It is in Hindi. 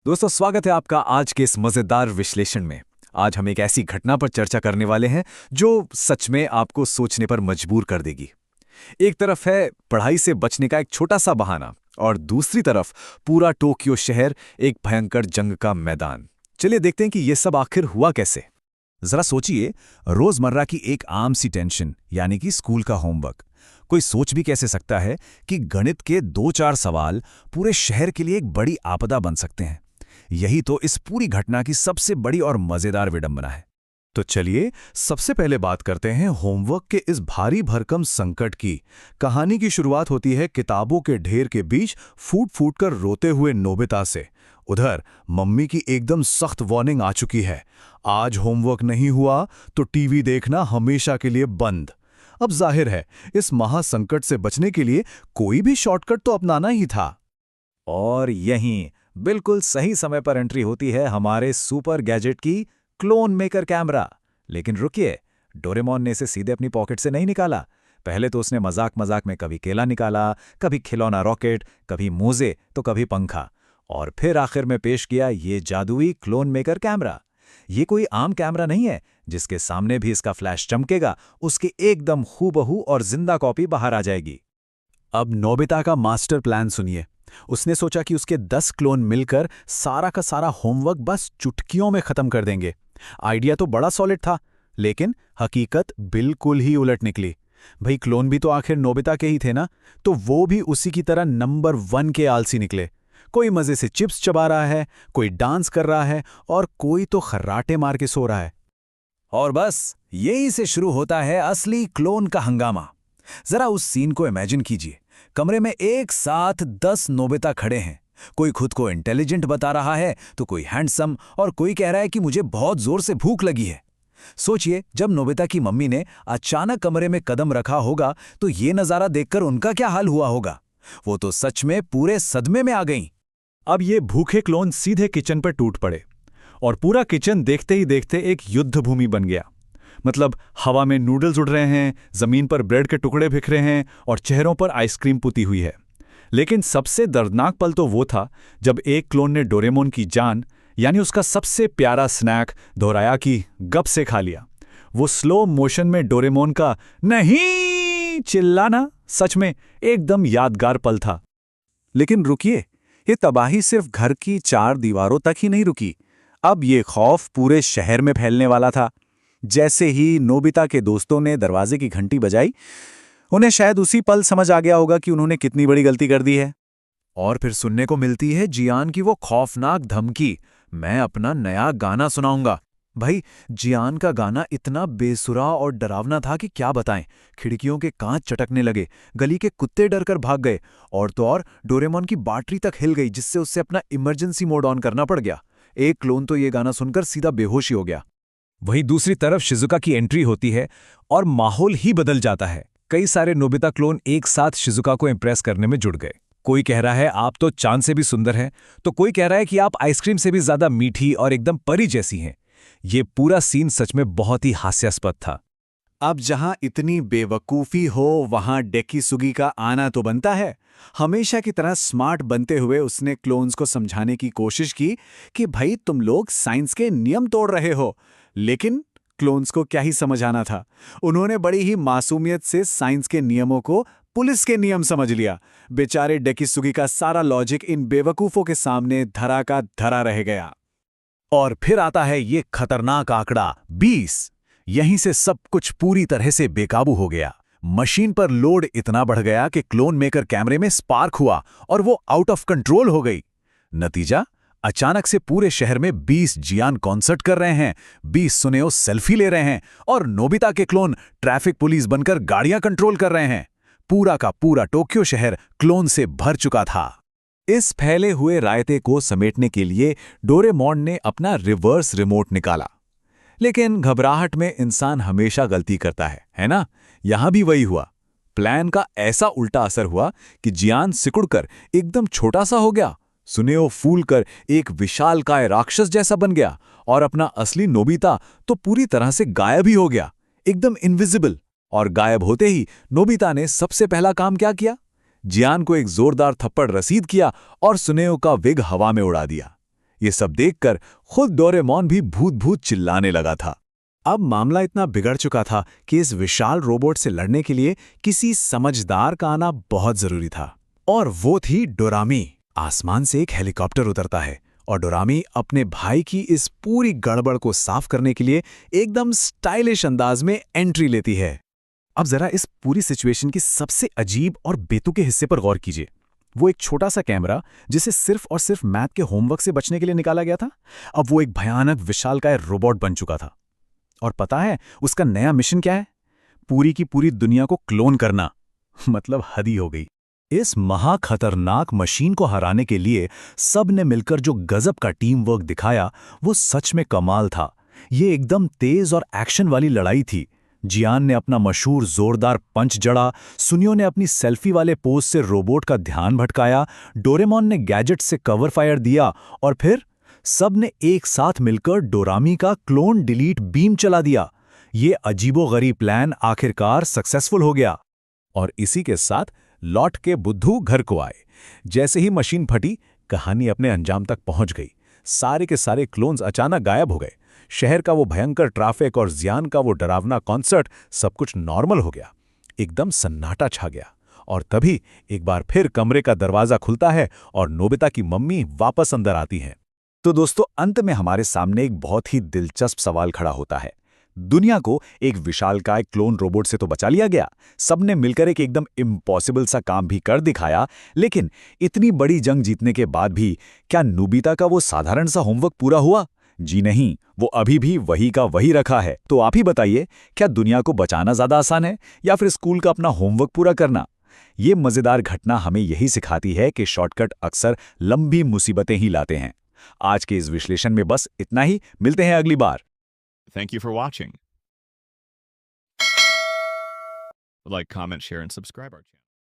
दोस्तों, स्वागत है आपका आज के इस मजेदार विश्लेषण में। आज हम एक ऐसी घटना पर चर्चा करने वाले हैं जो सच में आपको सोचने पर मजबूर कर देगी। एक तरफ है पढ़ाई से बचने का एक छोटा सा बहाना और दूसरी तरफ पूरा टोक्यो शहर एक भयंकर जंग का मैदान। चलिए देखते हैं कि ये सब आखिर हुआ कैसे। जरा सोचिए, रोजमर्रा की एक आम सी टेंशन यानी कि स्कूल का होमवर्क। कोई सोच भी कैसे सकता है कि गणित के 2-4 सवाल पूरे शहर के लिए एक बड़ी आपदा बन सकते हैं। यही तो इस पूरी घटना की सबसे बड़ी और मजेदार विडंबना है। तो चलिए सबसे पहले बात करते हैं होमवर्क के इस भारी भरकम संकट की। कहानी की शुरुआत होती है किताबों के ढेर के बीच फूट फूट कर रोते हुए नोबिता से। उधर मम्मी की एकदम सख्त वार्निंग आ चुकी है, आज होमवर्क नहीं हुआ तो टीवी देखना हमेशा के लिए बंद। अब जाहिर है इस महासंकट से बचने के लिए कोई भी शॉर्टकट तो अपनाना ही था। और यहीं बिल्कुल सही समय पर एंट्री होती है हमारे सुपर गैजेट की, क्लोन मेकर कैमरा। लेकिन रुकिए, डोरेमोन ने इसे सीधे अपनी पॉकेट से नहीं निकाला। पहले तो उसने मजाक मजाक में कभी केला निकाला, कभी खिलौना रॉकेट, कभी मोजे तो कभी पंखा, और फिर आखिर में पेश किया ये जादुई क्लोन मेकर कैमरा। ये कोई आम कैमरा नहीं है जिसके सामने भी इसका फ्लैश चमकेगा, उसकी एकदम हूबहू और जिंदा कॉपी बाहर आ जाएगी। अब नोबिता का मास्टर प्लान सुनिए। उसने सोचा कि उसके 10 क्लोन मिलकर सारा का सारा होमवर्क बस चुटकियों में खत्म कर देंगे। आइडिया तो बड़ा सॉलिड था, लेकिन हकीकत बिल्कुल ही उलट निकली। भाई, क्लोन भी तो आखिर नोबिता के ही थे ना, तो वो भी उसी की तरह नंबर 1 के आलसी निकले। कोई मजे से चिप्स चबा रहा है, कोई डांस कर रहा है और कोई तो खर्राटे मार के सो रहा है। और बस यही से शुरू होता है असली क्लोन का हंगामा। जरा उस सीन को इमेजिन कीजिए। कमरे में एक साथ 10 नोबिता खड़े हैं। कोई खुद को इंटेलिजेंट बता रहा है तो कोई हैंडसम, और कोई कह रहा है कि मुझे बहुत जोर से भूख लगी है। सोचिए, जब नोबिता की मम्मी ने अचानक कमरे में कदम रखा होगा तो ये नजारा देखकर उनका क्या हाल हुआ होगा। वो तो सच में पूरे सदमे में आ गईं। अब ये भूखे क्लोन सीधे किचन पर टूट पड़े और पूरा किचन देखते ही देखते एक युद्ध भूमि बन गया। मतलब हवा में नूडल्स उड़ रहे हैं, जमीन पर ब्रेड के टुकड़े बिखरे हैं और चेहरों पर आइसक्रीम पुती हुई है। लेकिन सबसे दर्दनाक पल तो वो था जब एक क्लोन ने डोरेमोन की जान, यानी उसका सबसे प्यारा स्नैक दोराया की गप से खा लिया। वो स्लो मोशन में डोरेमोन का नहीं चिल्लाना सच में एकदम यादगार पल था। लेकिन रुकिए, ये तबाही सिर्फ घर की 4 दीवारों तक ही नहीं रुकी। अब ये खौफ पूरे शहर में फैलने वाला था। जैसे ही नोबिता के दोस्तों ने दरवाजे की घंटी बजाई, उन्हें शायद उसी पल समझ आ गया होगा कि उन्होंने कितनी बड़ी गलती कर दी है। और फिर सुनने को मिलती है जियान की वो खौफनाक धमकी, मैं अपना नया गाना सुनाऊंगा। भाई, जियान का गाना इतना बेसुरा और डरावना था कि क्या बताएं। खिड़कियों के कांच चटकने लगे, गली के कुत्ते डरकर भाग गए, और तो और डोरेमोन की बैटरी तक हिल गई, जिससे उससे अपना इमरजेंसी मोड ऑन करना पड़ गया। एक क्लोन तो ये गाना सुनकर सीधा बेहोश ही हो गया। वहीं दूसरी तरफ शिजुका की एंट्री होती है और माहौल ही बदल जाता है। कई सारे नोबिता क्लोन एक साथ शिजुका को इंप्रेस करने में जुट गए। कोई कह रहा है आप तो चांद से भी सुंदर हैं, तो कोई कह रहा है कि आप आइसक्रीम से भी ज्यादा मीठी और एकदम परी जैसी हैं। ये पूरा सीन सच में बहुत ही हास्यास्पद था। अब जहां इतनी बेवकूफी हो, वहां डेकिसुगी का आना तो बनता है। हमेशा की तरह स्मार्ट बनते हुए उसने क्लोन्स को समझाने की कोशिश की कि भाई, तुम लोग साइंस के नियम तोड़ रहे हो। लेकिन क्लोन्स को क्या ही समझ आना था। उन्होंने बड़ी ही मासूमियत से साइंस के नियमों को पुलिस के नियम समझ लिया। बेचारे डेकिसुगी का सारा लॉजिक इन बेवकूफों के सामने धरा का धरा रह गया। और फिर आता है ये खतरनाक आंकड़ा 20। यहीं से सब कुछ पूरी तरह से बेकाबू हो गया। मशीन पर लोड इतना बढ़ गया कि क्लोन मेकर कैमरे में स्पार्क हुआ और वो आउट ऑफ कंट्रोल हो गई। नतीजा, अचानक से पूरे शहर में 20 जियान कॉन्सर्ट कर रहे हैं, 20 सुनेओ सेल्फी ले रहे हैं और नोबिता के क्लोन ट्रैफिक पुलिस बनकर गाड़ियां कंट्रोल कर रहे हैं। पूरा का पूरा टोक्यो शहर क्लोन से भर चुका था। इस फैले हुए रायते को समेटने के लिए डोरेमोन ने अपना रिवर्स रिमोट निकाला। लेकिन घबराहट में इंसान हमेशा गलती करता है ना? यहां भी वही हुआ। प्लान का ऐसा उल्टा असर हुआ कि जियान सिकुड़कर एकदम छोटा सा हो गया, सुनेओ फूलकर एक विशालकाय राक्षस जैसा बन गया, और अपना असली नोबिता तो पूरी तरह से गायब ही हो गया, एकदम इनविजिबल। और गायब होते ही नोबिता ने सबसे पहला काम क्या किया? जियान को एक जोरदार थप्पड़ रसीद किया और सुनेओ का विग हवा में उड़ा दिया। ये सब देखकर खुद डोरेमोन भी भूत भूत चिल्लाने लगा था। अब मामला इतना बिगड़ चुका था कि इस विशाल रोबोट से लड़ने के लिए किसी समझदार का आना बहुत जरूरी था। और वो थी डोरामी। आसमान से एक हेलीकॉप्टर उतरता है और डोरामी अपने भाई की इस पूरी गड़बड़ को साफ करने के लिए एकदम स्टाइलिश अंदाज में एंट्री लेती है। अब जरा इस पूरी सिचुएशन की सबसे अजीब और बेतुके हिस्से पर गौर कीजिए। वो एक छोटा सा कैमरा जिसे सिर्फ और सिर्फ मैथ के होमवर्क से बचने के लिए निकाला गया था, अब वो एक भयानक विशालकाय रोबोट बन चुका था। और पता है उसका नया मिशन क्या है? पूरी की पूरी दुनिया को क्लोन करना। मतलब हद ही हो गई। इस महाखतरनाक मशीन को हराने के लिए सब ने मिलकर जो गजब का टीम वर्क दिखाया वो सच में कमाल था। ये एकदम तेज और एक्शन वाली लड़ाई थी। जियान ने अपना मशहूर जोरदार पंच जड़ा, सुनियो ने अपनी सेल्फी वाले पोज से रोबोट का ध्यान भटकाया, डोरेमोन ने गैजेट से कवर फायर दिया और फिर सब ने एक साथ मिलकर डोरामी का क्लोन डिलीट बीम चला दिया। ये अजीबोगरीब प्लान आखिरकार सक्सेसफुल हो गया। और इसी के साथ लौट के बुद्धू घर को आए। जैसे ही मशीन फटी, कहानी अपने अंजाम तक पहुंच गई। सारे के सारे क्लोन्स अचानक गायब हो गए। शहर का वो भयंकर ट्रैफिक और जियान का वो डरावना कॉन्सर्ट, सब कुछ नॉर्मल हो गया। एकदम सन्नाटा छा गया। और तभी एक बार फिर कमरे का दरवाजा खुलता है और नोबिता की मम्मी वापस अंदर आती हैं। तो दोस्तों, अंत में हमारे सामने एक बहुत ही दिलचस्प सवाल खड़ा होता है। दुनिया को एक विशालकाय क्लोन रोबोट से तो बचा लिया गया, सबने मिलकर एक एकदम इम्पॉसिबल सा काम भी कर दिखाया, लेकिन इतनी बड़ी जंग जीतने के बाद भी क्या नोबिता का वो साधारण सा होमवर्क पूरा हुआ? जी नहीं, वो अभी भी वही का वही रखा है। तो आप ही बताइए, क्या दुनिया को बचाना ज्यादा आसान है या फिर स्कूल का अपना होमवर्क पूरा करना? ये मजेदार घटना हमें यही सिखाती है कि शॉर्टकट अक्सर लंबी मुसीबतें ही लाते हैं। आज के इस विश्लेषण में बस इतना ही। मिलते हैं अगली बार। Thank you for watching. Like, comment, share, and subscribe our channel.